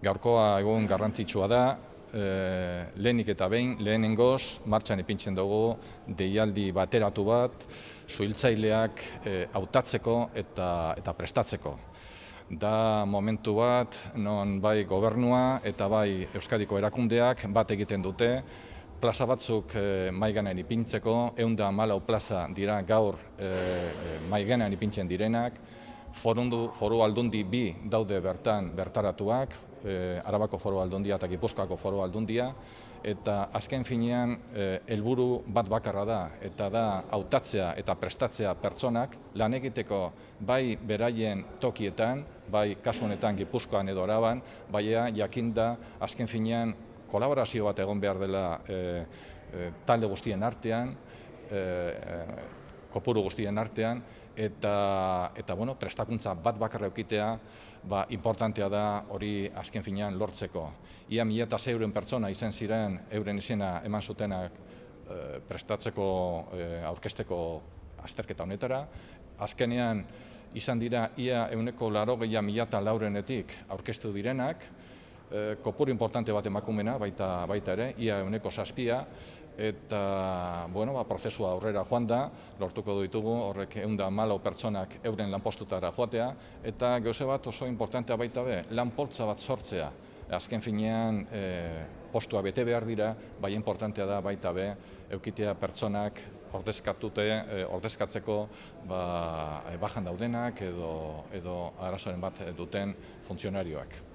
Gaurkoa egun garrantzitsua da, lehenik eta behin, lehenengoz, martxan ipintzen dugu deialdi bateratu bat, suhiltzaileak hautatzeko eta prestatzeko. Da momentu bat, non bai gobernua eta bai Euskadiko erakundeak bat egiten dute, plaza batzuk mahai gainean ipintzeko, 114 plaza dira gaur mahai gainean ipintzen direnak, foru aldundi bi daude bertan bertaratuak, Arabako Foru Aldundia eta Gipuzkoako Foru Aldundia, eta azken finean helburu bat bakarra da, eta da hautatzea eta prestatzea pertsonak lan egiteko bai beraien tokietan, bai kasu honetan Gipuzkoan edo Araban, baina jakinda azken finean kolaborazio bat egon behar dela talde guztien artean, kopuru guztien artean, eta prestakuntza bat bakarra eukitea importantea da hori azken finean lortzeko. Ia 1.600 pertsona izan ziren euren izena eman zutenak prestatzeko aurkezteko azterketa honetara. Azkenean izan dira ia 180.000 aurkeztu direnak, kopuru importante bat emakumena baita ere, ia 7%, eta prozesua aurrera joan da, lortuko ditugu horrek 114 pertsonak euren lanpostutara joatea, eta gauze bat oso importantea baita be, lanpoltza bat sortzea. Azken finean postua bete behar dira, bai importantea da baita be, eukitea pertsonak ordezkatzeko bajan daudenak edo arazoren bat duten funtzionarioak.